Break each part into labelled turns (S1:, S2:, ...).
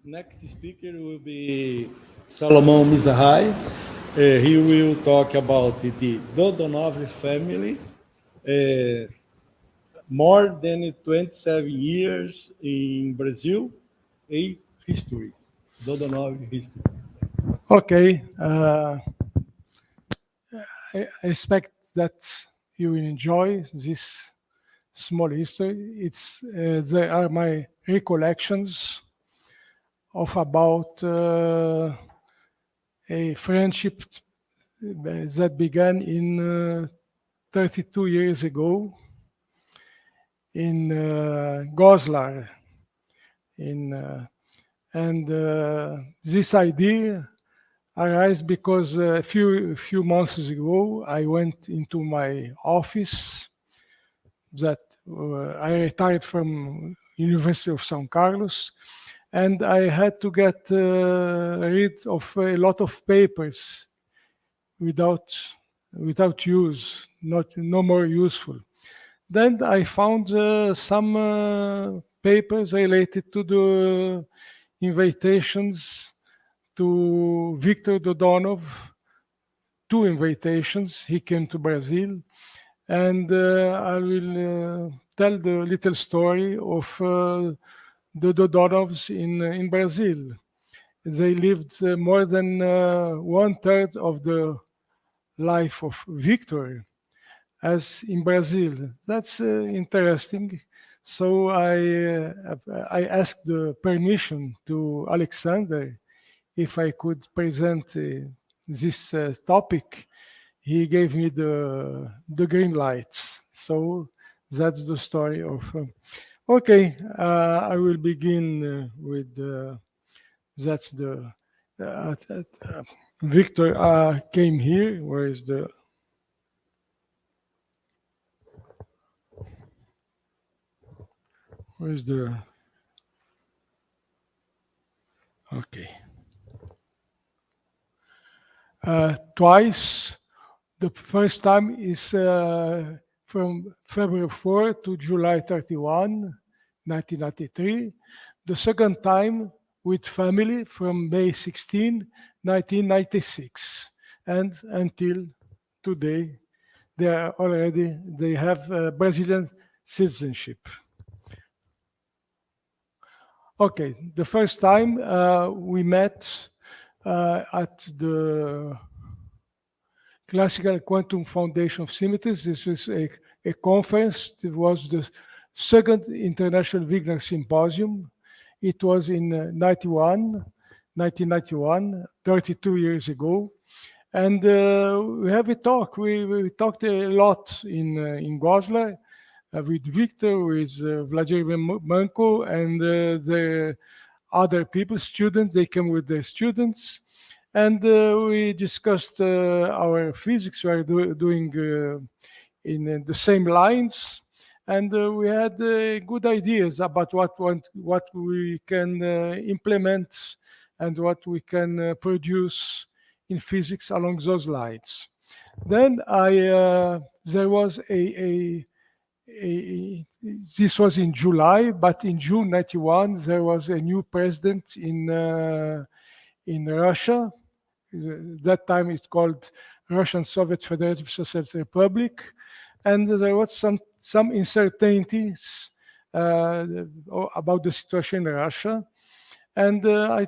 S1: Next speaker will be Salomon Mizrahi. He will talk about the Dodonov family. Uh, More than 27 years in Brazil, a history. Dodonov history.
S2: Okay, I expect that you will enjoy this small history. They are my recollections of about a friendship that began in 32 years ago in Goslar. In and This idea arise because a few months ago I went into my office that I retired from University of São Carlos, and I had to get rid of a lot of papers without without use, not no more useful. Then I found some papers related to the invitations to Victor Dodonov, two invitations. He came to Brazil, and I will tell the little story of the Dodonovs in Brazil. They lived more than one third of the life of Victor as in Brazil. That's interesting. So I asked the permission to Alexander if I could present this topic. He gave me the green lights. So that's the story of. Okay, I will begin with that's the. Victor came here. Where's the? Okay. Twice. The first time is from February 4 to July 31, 1993. The second time with family from May 16, 1996. And until today, they have Brazilian citizenship. Okay, the first time we met at the Classical Quantum Foundation of Symmetries. This is a conference. It was the second International Wigner Symposium. It was in 1991, 32 years ago. And we have a talk. We talked a lot in Goslar with Victor, with Vladimir Manko, and the other people, students. They came with their students. And we discussed our physics. We are doing in the same lines, and we had good ideas about what we can implement and what we can produce in physics along those lines. Then there was this was in July, but in June '91 there was a new president in Russia. That time it's called Russian Soviet Federative Socialist Republic, and there was some uncertainties about the situation in Russia. And I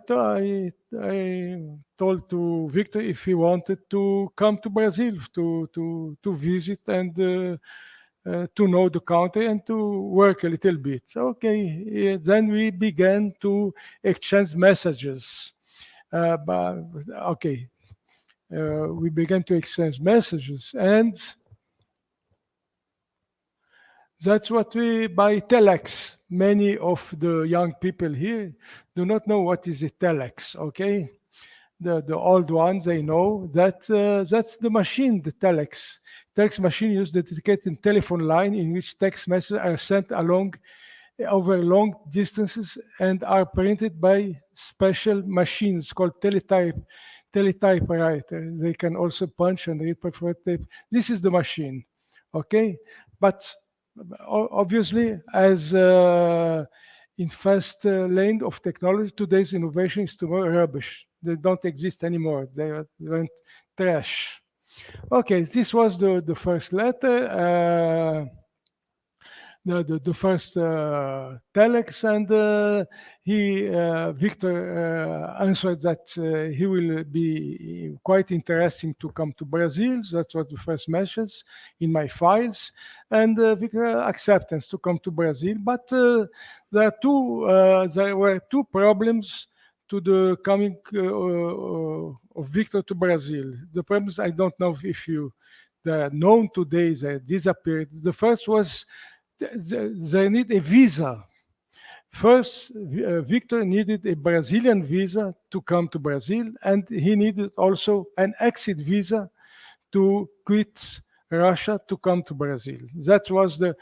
S2: told to Victor if he wanted to come to Brazil to visit and to know the country and to work a little bit. Okay, then we began to exchange messages. Okay, we began to exchange messages, and that's what we by telex. Many of the young people here do not know what is a telex. Okay, the old ones they know that that's the machine, the telex. Telex machine uses the dedicated telephone line in which text messages are sent along over long distances and are printed by special machines called teletypewriter. They can also punch and read perforated tape. This is the machine, okay? But obviously, as in fast lane of technology. Today's innovation is tomorrow rubbish. They don't exist anymore. They went trash. Okay, this was the first letter. The first telex, and Victor answered that he will be quite interesting to come to Brazil. That was the first message in my files, and Victor acceptance to come to Brazil. But there were two problems to the coming of Victor to Brazil. The problems, I don't know if you they are known today, they disappeared. The first was they need a visa. First, Victor needed a Brazilian visa to come to Brazil, and he needed also an exit visa to quit Russia to come to Brazil. That was the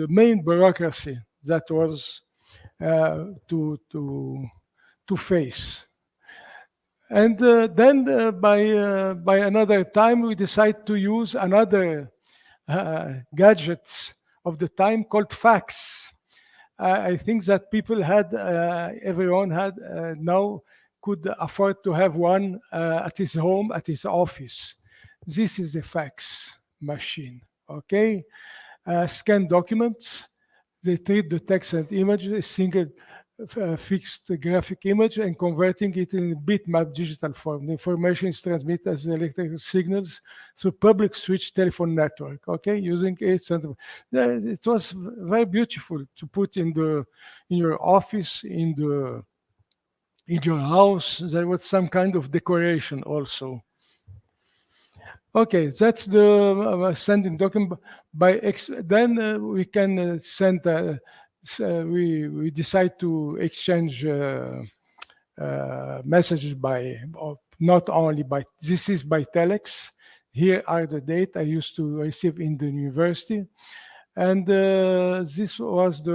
S2: main bureaucracy that was to face. And then by another time, we decided to use another gadgets of the time called fax. I think that people had, everyone had now could afford to have one at his home, at his office. This is a fax machine, okay? Scan documents, they treat the text and image, a single fixed graphic image, and converting it in bitmap digital form. The information is transmitted as electrical signals through public switch telephone network, okay, using a center. It was very beautiful to put in your office, in your house. There was some kind of decoration also. Okay, that's the sending document then we can send we decide to exchange messages by not only by this is by telex. Here are the data I used to receive in the university, and this was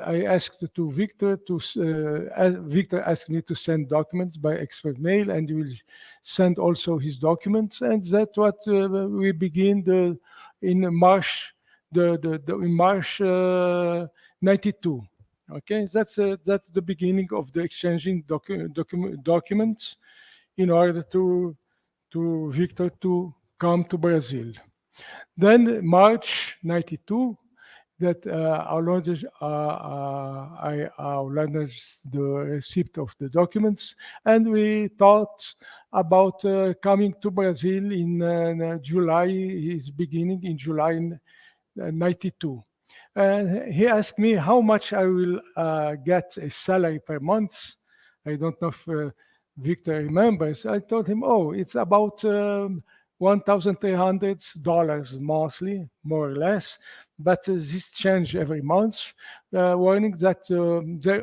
S2: I asked to Victor Victor asked me to send documents by expert mail, and he will send also his documents, and that's what we begin in March in March 92. Okay, that's the beginning of the exchanging documents in order to Victor to come to Brazil. Then March 92, that I acknowledged the receipt of the documents, and we thought about coming to Brazil in July, his beginning in July 92. He asked me how much I will get a salary per month. I don't know if Victor remembers. I told him, oh, it's about $1,300 monthly, more or less. But this change every month, warning that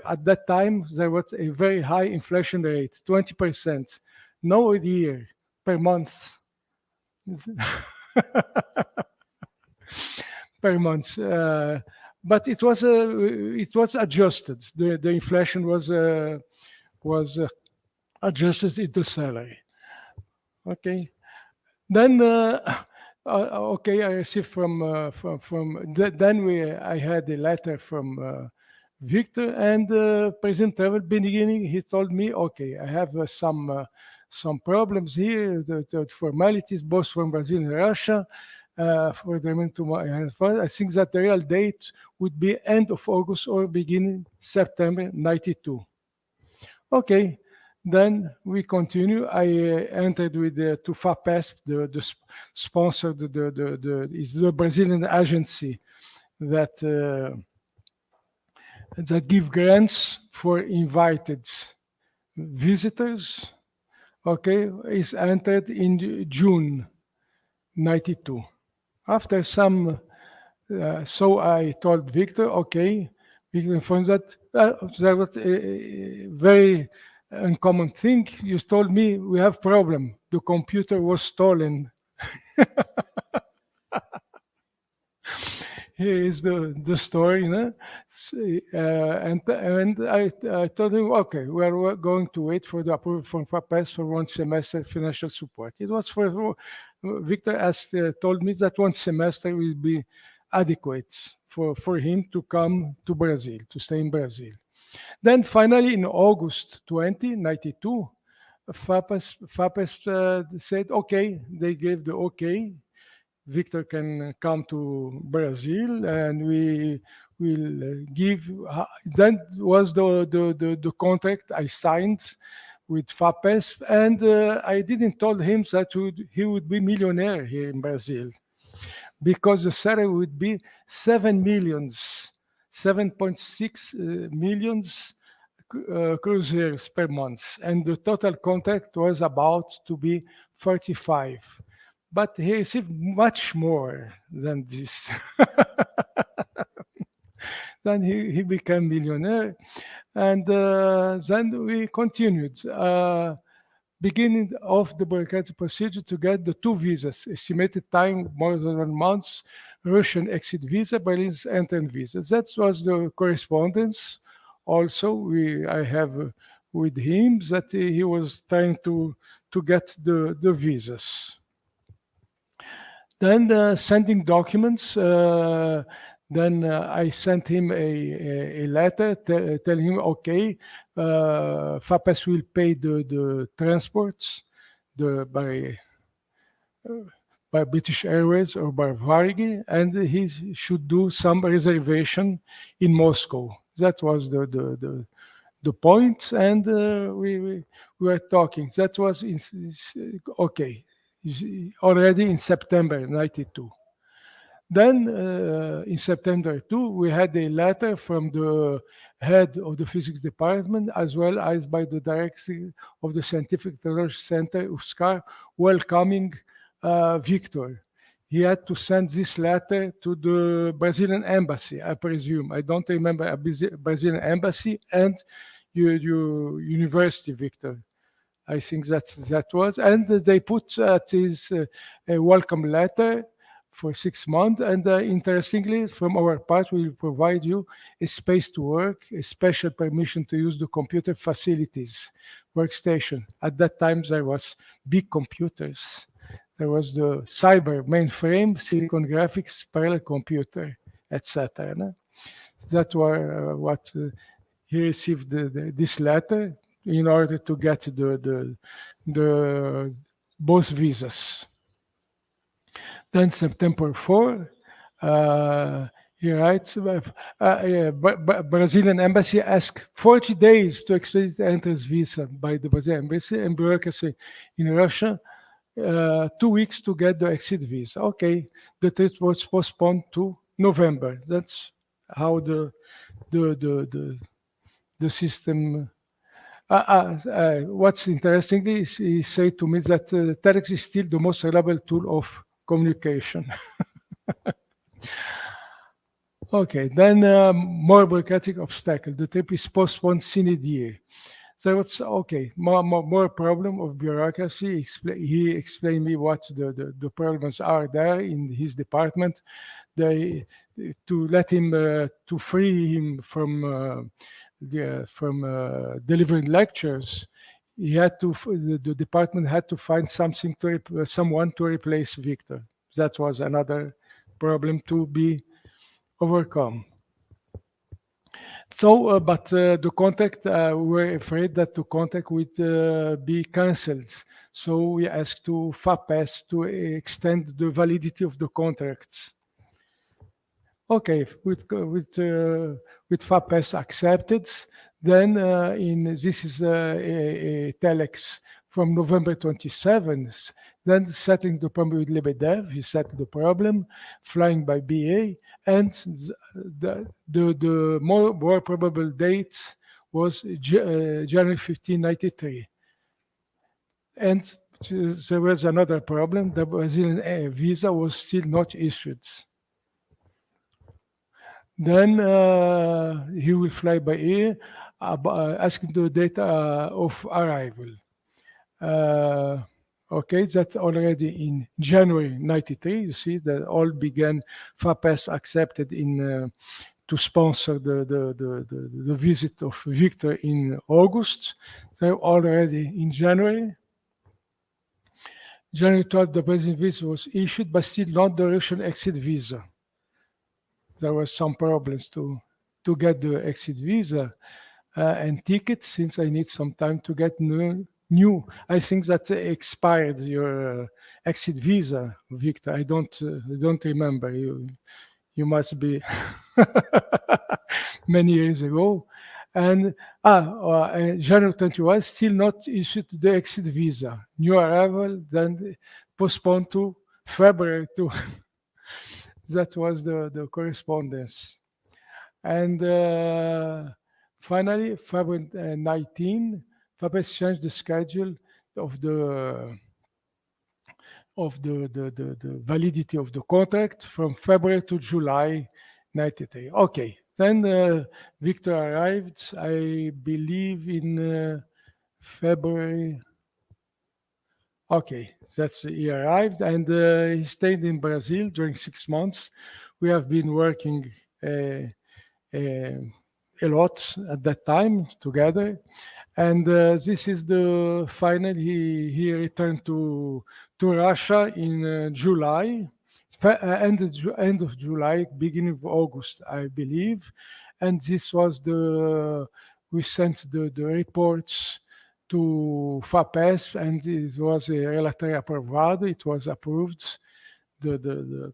S2: at that time there was a very high inflation rate, 20%, no year per month. Per month, but it was adjusted. The inflation was adjusted into salary. Okay, then okay, I received from I had a letter from Victor, and President Travel beginning. He told me, okay, I have some problems here, the formalities both from Brazil and Russia. For them to my I think that the real date would be end of August or beginning September 92. Okay, then we continue. I entered with to FAPESP, the sponsor, is the Brazilian agency that that give grants for invited visitors. Okay, is entered in June 92. After some, so I told Victor, okay, we can find that there was a very uncommon thing. You told me we have problem. The computer was stolen. Here is the story, you know? And I told him, okay, we're going to wait for the approval from FAPES for 1 semester financial support. It was for Victor told me that 1 semester will be adequate for him to come to Brazil, to stay in Brazil. Then finally, in August 2092, FAPES said, okay, they gave the okay, Victor can come to Brazil, and we will give. That was the contract I signed with FAPES, and I didn't tell him that he would be millionaire here in Brazil, because the salary would be 7 millions, 7.6 millions cruisers per month, and the total contract was about to be 35. But he received much more than this. Then he became millionaire, and then we continued. Beginning of the bureaucratic procedure to get the two visas, estimated time more than 1 month, Russian exit visa, Berlin's entrance visa. That was the correspondence. Also, I have with him that he was trying to get the visas. Then sending documents. Then I sent him a letter telling him, okay, FAPES will pay the transports by British Airways or by Vargi, and he should do some reservation in Moscow. That was the point, and we were talking. That was okay, already in September 92. Then in September 2, we had a letter from the head of the physics department, as well as by the director of the Scientific Technology Center, UFSCar, welcoming Victor. He had to send this letter to the Brazilian embassy, I presume. I don't remember a Brazilian embassy and your university, Victor. I think that was. And they put his a welcome letter for 6 months. And interestingly, from our part, we will provide you a space to work, a special permission to use the computer facilities, workstation. At that time, there was big computers. There was the cyber mainframe, silicon graphics, parallel computer, etc. No? That were what he received this letter in order to get the both visas. Then September 4, he writes, Brazilian embassy asked 40 days to expedite the entrance visa by the Brazilian embassy and bureaucracy in Russia, 2 weeks to get the exit visa. Okay, the trip was postponed to November. That's how the system. What's interesting is he said to me that telex is still the most reliable tool of communication. Okay, then more bureaucratic obstacle. The trip is postponed sine die. So it's okay, more problem of bureaucracy. He explained me what the problems are there in his department. To let him, to free him from delivering lectures, he had to. The department had to find someone to replace Victor. That was another problem to be overcome. So, but the contract, we were afraid that the contract would be cancelled. So we asked to FAPES to extend the validity of the contracts. Okay, with FAPES accepted. Then this is a telex from November 27th. Then settling the problem with Lebedev, he settled the problem, flying by BA, and the more probable date was January 15, 93. And there was another problem, the Brazilian visa was still not issued. Then he will fly by air, asking the date of arrival. Okay, that's already in January 93. You see that all began. FAPES accepted in to sponsor the visit of Victor in August. So already in January 12th, the Brazilian visa was issued, but still not the Russian exit visa. there was some problems to get the exit visa and tickets, since I need some time to get new. I think that expired your exit visa, Victor. I don't remember. You must be many years ago. And January 21, still not issued the exit visa. New arrival, then postponed to February 2. That was the correspondence. And finally, February 19, Fabrice changed the schedule of the validity of the contract from February to July 93. Okay, then Victor arrived, I believe, in February. Okay, he arrived, and he stayed in Brazil during 6 months. We have been working uh, a lot at that time together. And this is the final. He returned to Russia in July, end of July, beginning of August, I believe. And this was we sent the reports to FAPESP, and it was a relatório aprovado. It was approved. The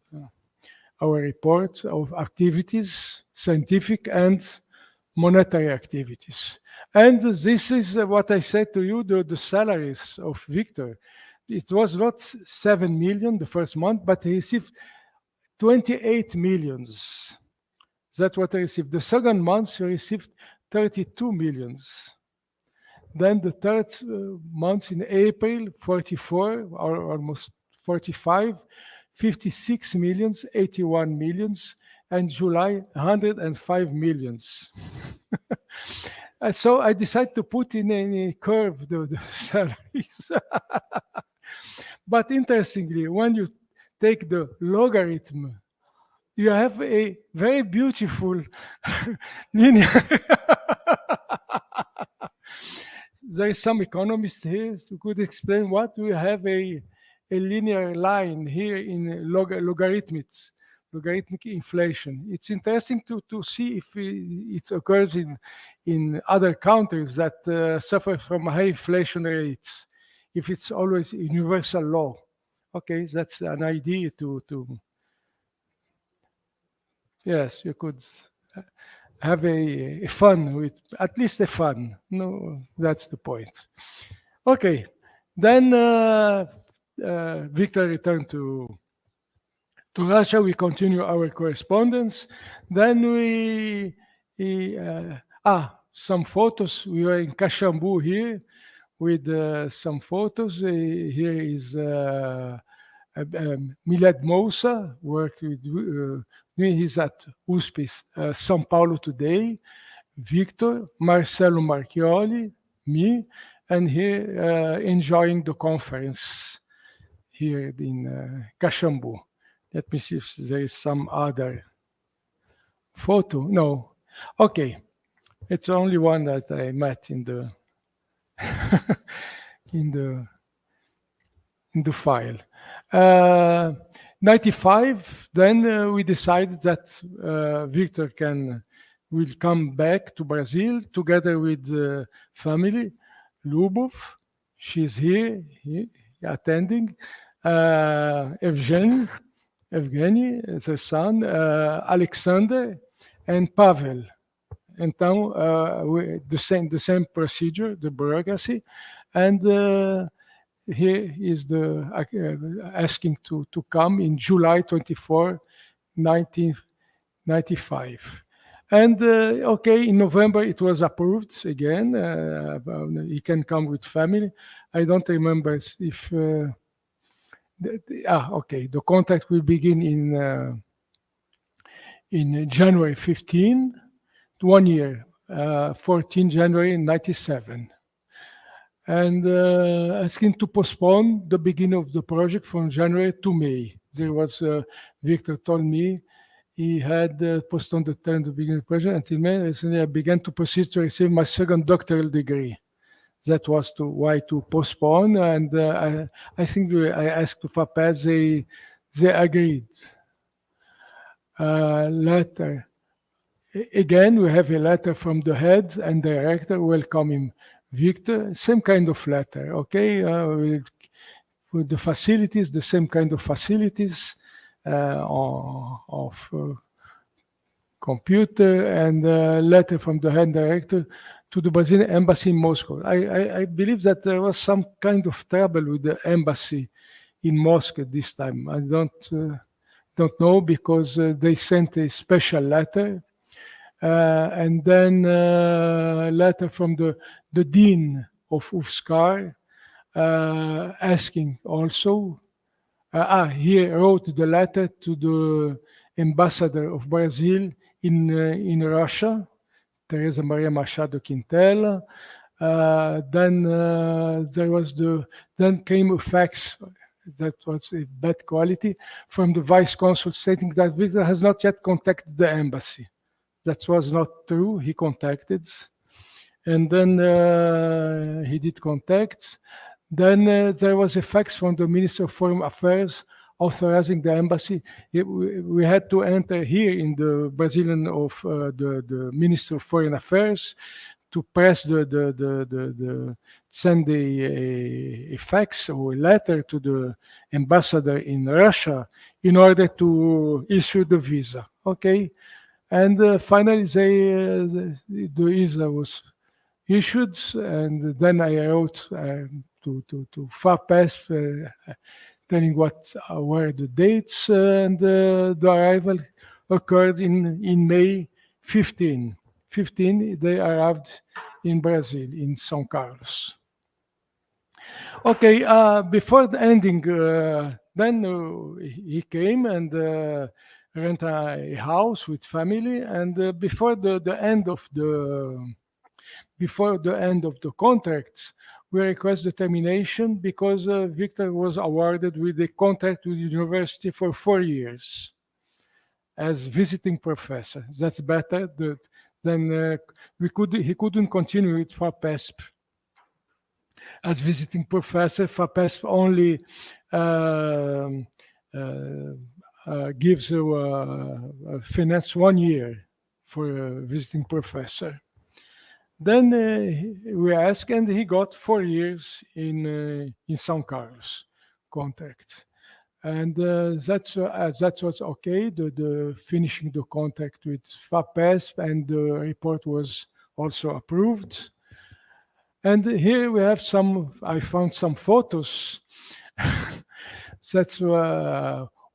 S2: our report of activities, scientific and monetary activities. And this is what I said to you, the salaries of Victor. It was not 7 million the first month, but he received 28 millions. That's what I received. The second month, he received 32 millions. Then the third month in April, 44 or almost 45, 56 millions, 81 millions, and July, 105 millions. And so I decided to put in a curve the salaries. But interestingly, when you take the logarithm, you have a very beautiful linear. There is some economist here who could explain what we have a linear line here in logarithmic inflation. It's interesting to see if it occurs in other countries that suffer from high inflation rates, if it's always universal law. Okay, that's an idea to yes, you could have a fun with, at least a fun. No, that's the point. Okay, then Victor returned to Russia. We continue our correspondence. Then some photos. We were in Caxambu here with some photos. Here is Milad Moussa, worked with me. He's at USP, São Paulo today. Victor, Marcelo Marchioli, me, and here enjoying the conference here in Caxambu. Let me see if there is some other photo. No. Okay. It's only one that I met in the in the file. 95, then we decided that Victor will come back to Brazil together with family. Lubov, she's here attending. Evgeny, the son, Alexander, and Pavel. Então, the same procedure, the bureaucracy, and here is the asking to come in July 24, 1995. And okay, in November it was approved again. He can come with family. I don't remember if okay. The contract will begin in January 15, 1 year, 14 January 97. And asking to postpone the beginning of the project from January to May. There was, Victor told me, he had postponed the time to begin the project until May. Recently, I began to proceed to receive my second doctoral degree. That was why to postpone. And I think I asked to FAPES, they agreed. Letter. Again, we have a letter from the head and director welcoming Victor. Same kind of letter, okay? With the facilities, the same kind of facilities of computer, and a letter from the head director to the Brazilian embassy in Moscow. I believe that there was some kind of trouble with the embassy in Moscow this time. I don't know, because they sent a special letter, and then a letter from the dean of UFSCar, asking also. He wrote the letter to the ambassador of Brazil in Russia, Teresa Maria Machado Quintela. Then came a fax that was a bad quality from the vice consul stating that Victor has not yet contacted the embassy. That was not true. He contacted, and then he did contact. Then there was a fax from the Minister of Foreign Affairs authorizing the embassy. We had to enter here in the Brazilian of the Minister of Foreign Affairs to press send a fax or a letter to the ambassador in Russia in order to issue the visa. Okay, and finally the visa was issued, and then I wrote to FAPESP telling what were the dates, and the arrival occurred in May 15. They arrived in Brazil, in São Carlos. Okay, before the ending, then he came and rent a house with family, and before the end of the contract, we request the termination because Victor was awarded with a contract with the university for 4 years as visiting professor. That's better than he couldn't continue with FAPESP as visiting professor. FAPESP only gives finance 1 year for a visiting professor. Then we asked, and he got 4 years in São Carlos contract, and that was okay. The finishing the contract with FAPESP, and the report was also approved. And here we have I found some photos. That's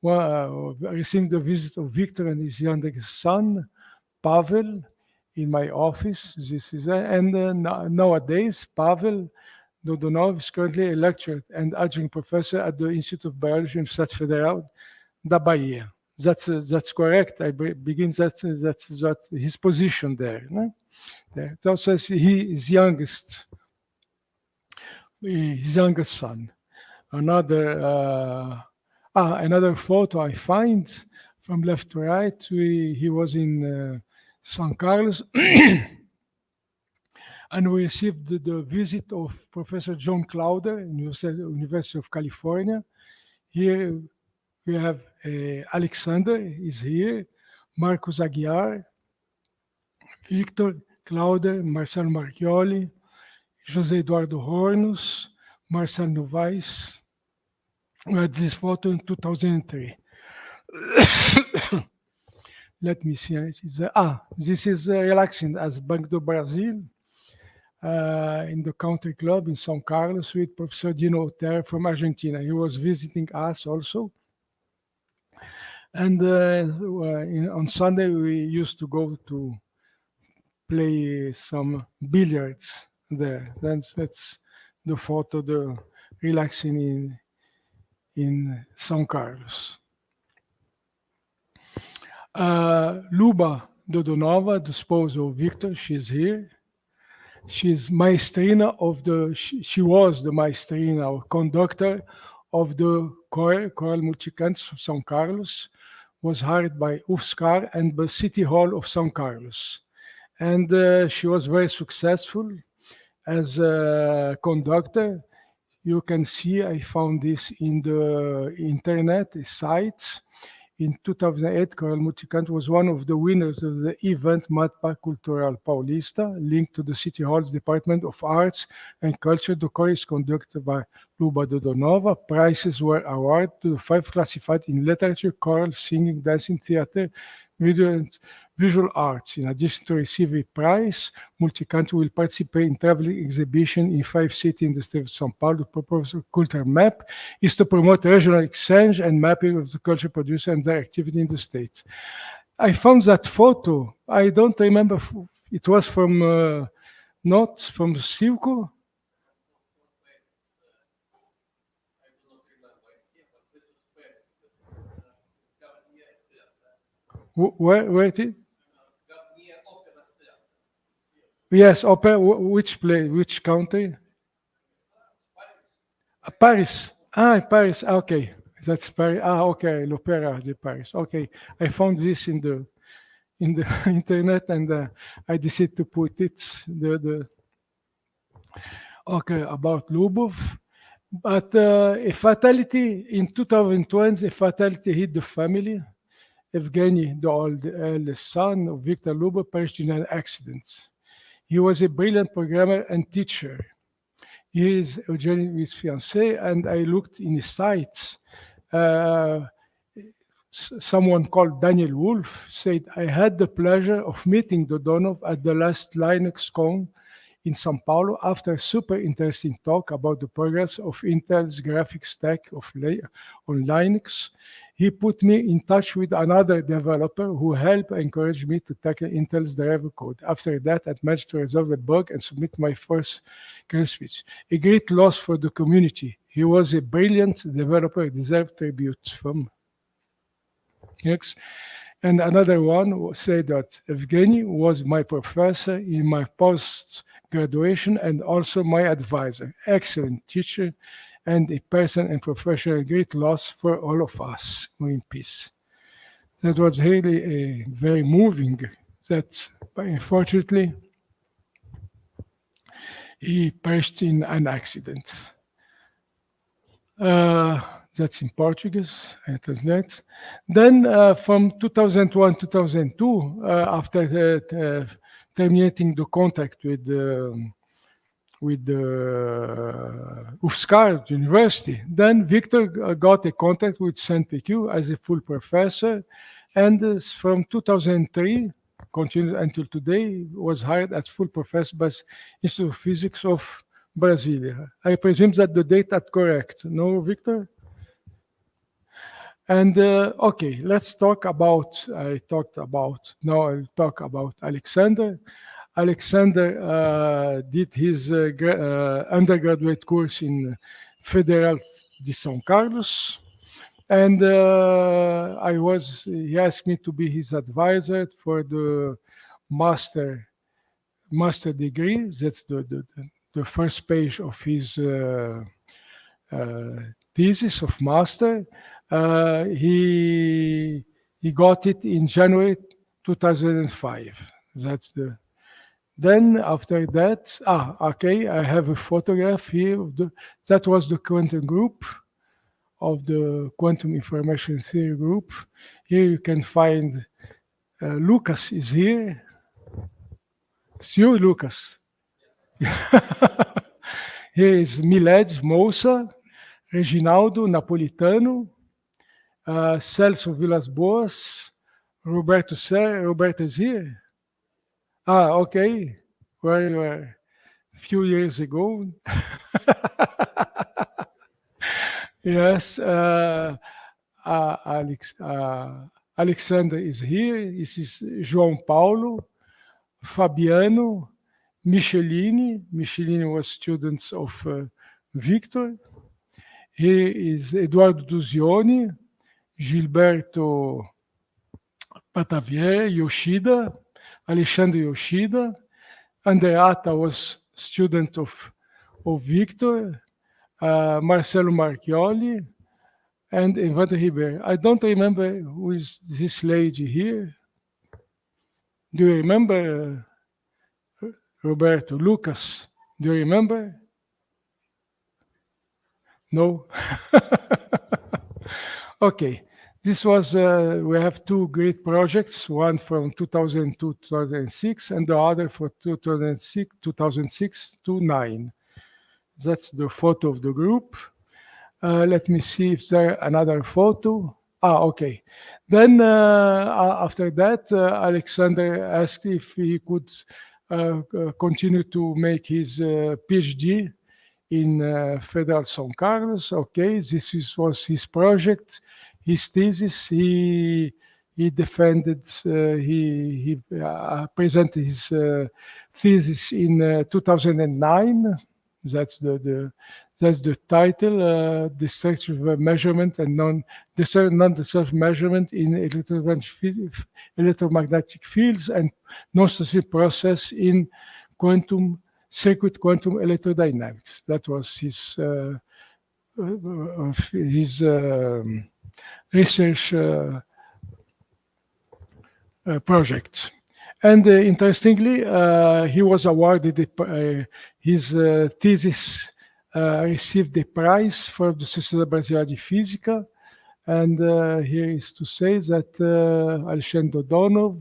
S2: receiving the visit of Victor and his youngest son, Pavel, in my office. This is and nowadays Pavel Dodonov is currently a lecturer and adjunct professor at the Institute of Biology, Universidade Federal da Bahia. That's correct. I begin that's his position there. No? There. It also says his youngest son. Another photo I find from left to right. He was in São Carlos, and we received the visit of Professor John Clowder, University of California. Here we have Alexander is here, Marcos Aguiar, Victor Clowder, Marcelo Marchioli, José Eduardo Hornos, Marcelo Novaes. We had this photo in 2003. Let me see. This is relaxing as Banco do Brasil in the country club in São Carlos with Professor Dino Otero from Argentina. He was visiting us also. And on Sunday, we used to go to play some billiards there. That's the photo, the relaxing in São Carlos. Luba Dodonova, the spouse of Victor, she's here. She's maestrina she was the maestrina or conductor of the choral multicantos of São Carlos, was hired by UFSCar and the City Hall of São Carlos. And she was very successful as a conductor. You can see, I found this in the internet sites. In 2008, Coral Multicanto was one of the winners of the event Mapa Cultural Paulista, linked to the City Hall's Department of Arts and Culture. The choir is conducted by Luba Dodonova. Prizes were awarded to the 5 classified in literature, choral, singing, dancing, theater, video, and visual arts. In addition to receiving a prize, Multicanto will participate in traveling exhibition in 5 cities in the state of São Paulo. The purpose of Culture Map is to promote regional exchange and mapping of the culture producer and their activity in the States. I found that photo. I don't remember. It was from, not from Circo. Where it is? Yes, opera. Which place? Which country? Paris. Paris. Okay, that's Paris. Okay, l'Opéra de Paris. Okay, I found this in the internet, and I decided to put it. Okay, about Lubov. But a fatality in 2020, a fatality hit the family. Evgeny, the eldest son of Victor Lubov, perished in an accident. He was a brilliant programmer and teacher. He is Eugenie's fiancé, and I looked in his sites. Someone called Daniel Wolf said, I had the pleasure of meeting Dodonov at the last LinuxCon in São Paulo after a super interesting talk about the progress of Intel's graphics stack on Linux. He put me in touch with another developer who helped encourage me to tackle Intel's driver code. After that, I managed to resolve the bug and submit my first career switch. A great loss for the community. He was a brilliant developer, deserved tribute from X. And another one said that Evgeny was my professor in my post-graduation and also my advisor. Excellent teacher and a person and professional, great loss for all of us. In peace. That was really a very moving. That, unfortunately, he perished in an accident. That's in Portuguese, I translate. Then from 2001, 2002, after terminating the contact with UFSCar University. Then Victor got a contact with Saint-PQ as a full professor, and from 2003, continued until today, was hired as full professor by Institute of Physics of Brasilia. I presume that the date are correct. No, Victor? And okay, let's talk about, now I'll talk about Alexander. Alexander did his undergraduate course in Federal de São Carlos, and he asked me to be his advisor for the master degree. That's the first page of his thesis of master. He got it in January 2005. That's the. Then after that, okay, I have a photograph here. That was the quantum group of the quantum information theory group. Here you can find Lucas is here. It's you, Lucas. Here is Miled Moussa, Reginaldo Napolitano, Celso Vilas Boas, Roberto Serra. Roberto is here. Okay. Where you were a few years ago. Yes. Alexander is here. This is João Paulo, Fabiano, Micheline. Micheline was students of Victor. Here is Eduardo Duzioni, Gilberto Patavier, Yoshida, Alexandre Yoshida. Andreata was student of Victor, Marcelo Marchioli, and Evandro Ribeiro. I don't remember who is this lady here. Do you remember, Roberto? Lucas, do you remember? No? Okay. This was, we have two great projects, one from 2002 2006, and the other for 2006 to 9. That's the photo of the group. Let me see if there another photo. Okay. Then after that, Alexander asked if he could continue to make his PhD in Federal São Carlos. Okay, was his project, his thesis. He defended, he presented his thesis in 2009. That's that's the title, the structure of measurement and non-destructive measurement in electromagnetic fields and non-destructive process in quantum quantum electrodynamics. That was his research project. And interestingly, he was awarded his thesis received the prize for the Sociedade Brasileira de Física. And here is to say that Alexandre Dodonov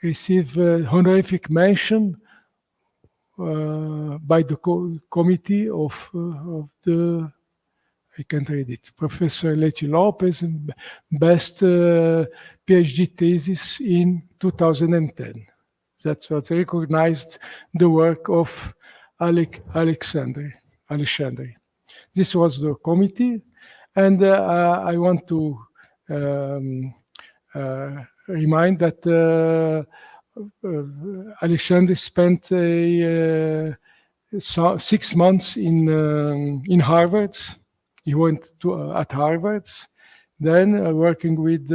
S2: received honorific mention by the committee of the, I can't read it, Professor Leite Lopes, best PhD thesis in 2010. That's what recognized the work of Alexander. This was the committee, and I want to remind that Alexander spent 6 months in Harvard. He went to at Harvard, then working with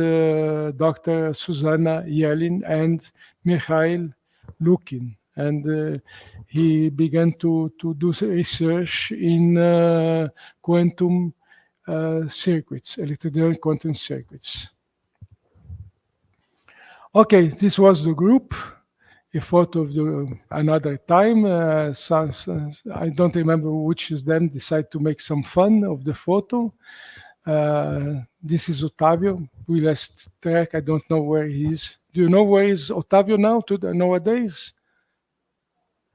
S2: Dr. Susanna Yelin and Mikhail Lukin. And he began to do research in quantum circuits, electrodynamic quantum circuits. Okay, this was the group. A photo of another time. I don't remember which of them decided to make some fun of the photo. This is Otavio. We lost track. I don't know where he is. Do you know where is Otavio now nowadays?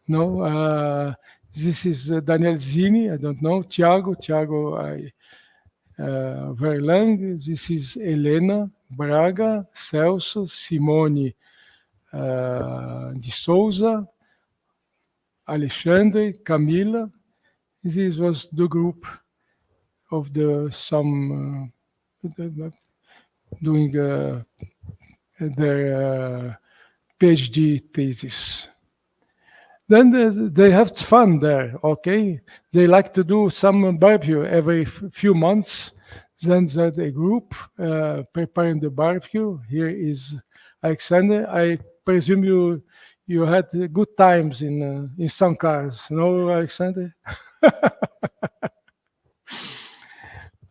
S2: No. This is Daniel Zini. I don't know. Tiago, Verlang. This is Helena Braga, Celso, Simone de Souza, Alexandre, Camila. This was the group of some doing their PhD thesis. Then they have fun there, okay? They like to do some barbecue every few months. Then there's a group preparing the barbecue. Here is Alexander. I presume you had good times in São Carlos, no, Alexander?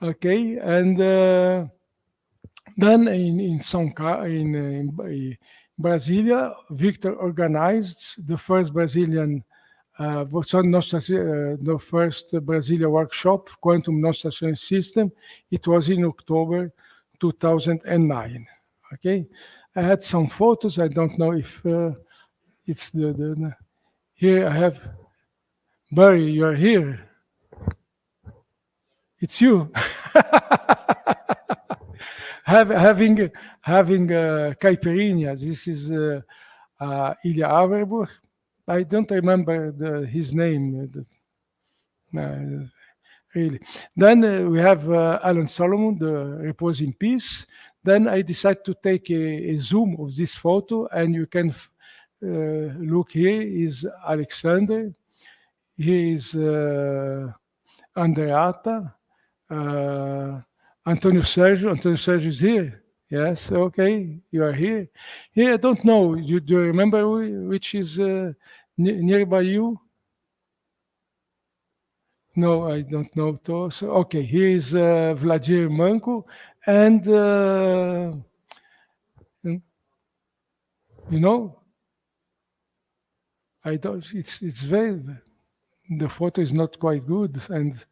S2: Okay, and then in Brasilia, Victor organized the first Brazilian, the first Brasilia workshop, Quantum Non-Stationary System. It was in October 2009. Okay, I had some photos. I don't know if it's here I have, Barry, you are here. It's you. having caipirinha. This is Ilya Averbuch. I don't remember his name. Really. Then we have Alan Salomon, the Repose in Peace. Then I decided to take a zoom of this photo, and you can look here is Alexander. Here is Andreata. Antonio Sergio is here. Yes, okay, you are here. Here, I don't know. Do you remember which is nearby you? No, I don't know. So, okay, here is Vladimir Manco, and you know, I don't. It's very. The photo is not quite good, and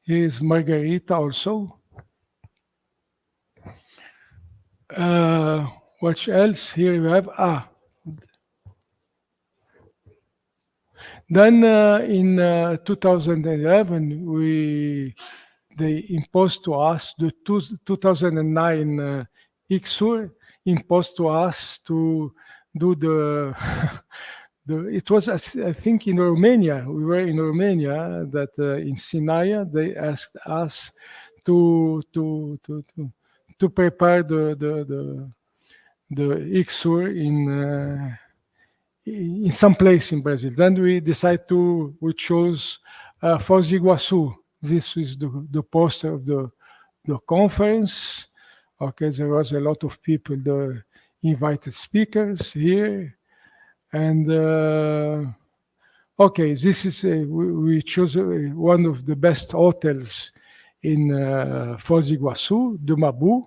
S2: here is Margarita also. What else? Here we have, then in 2011, they imposed to us the 2009 ICSUR imposed to us to do the, it was, I think, in Romania. We were in Romania, that in Sinaia, they asked us to prepare the ICSUR in some place in Brazil. Then we chose Foz do Iguaçu. This is the poster of the conference. Okay, there was a lot of people, the invited speakers here. And okay, this is, we chose one of the best hotels in Foz do Iguaçu, do Mabu.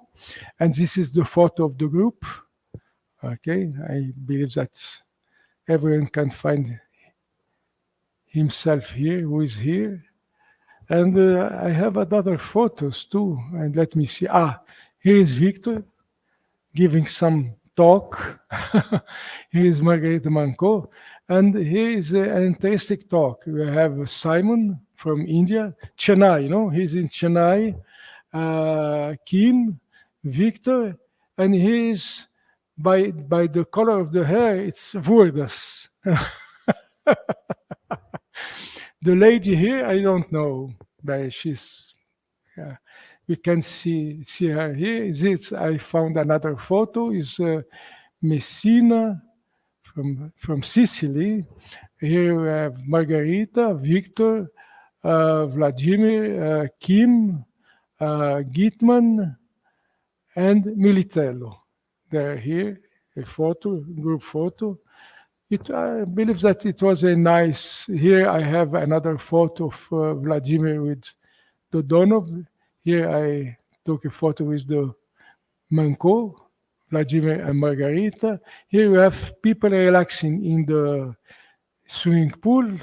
S2: And this is the photo of the group. Okay, I believe that everyone can find himself here, who is here. And I have other photos too. And let me see. Here is Victor giving some talk. Here is Margarita Manco. And here is an interesting talk. We have Simon from India, Chennai, he's in Chennai. Kim, Victor, and he is, by the color of the hair, it's Vurdas. The lady here, I don't know, but she's, we can see her here. I found another photo, is Messina from Sicily. Here we have Margarita, Victor, Vladimir, Kim, Gitman, and Militello. They're here, a photo, group photo. I believe that it was a nice, here I have another photo of Vladimir with Dodonov. Here I took a photo with the Manco, Vladimir and Margarita. Here we have people relaxing in the swimming pool.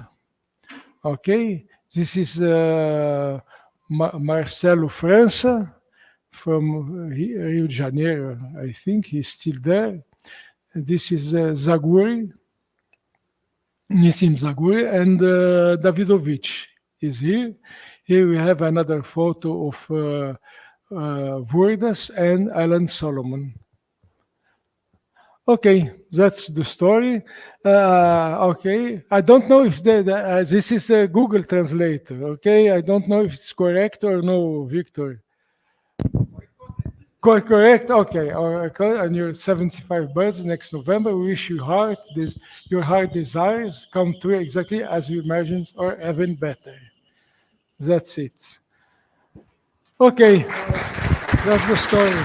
S2: Okay, this is Marcelo França from Rio de Janeiro, I think he's still there. This is Zaguri, Nissim Zaguri, and Davidovich is here. Here we have another photo of Vurdas and Alan Salomon. Okay, that's the story. Okay, I don't know if this is a Google Translator. Okay, I don't know if it's correct or no, Victor. Correct. Okay, and your 75 births next November. We wish your heart desires come true exactly as you imagined, or even better. That's it. Okay, that's the story.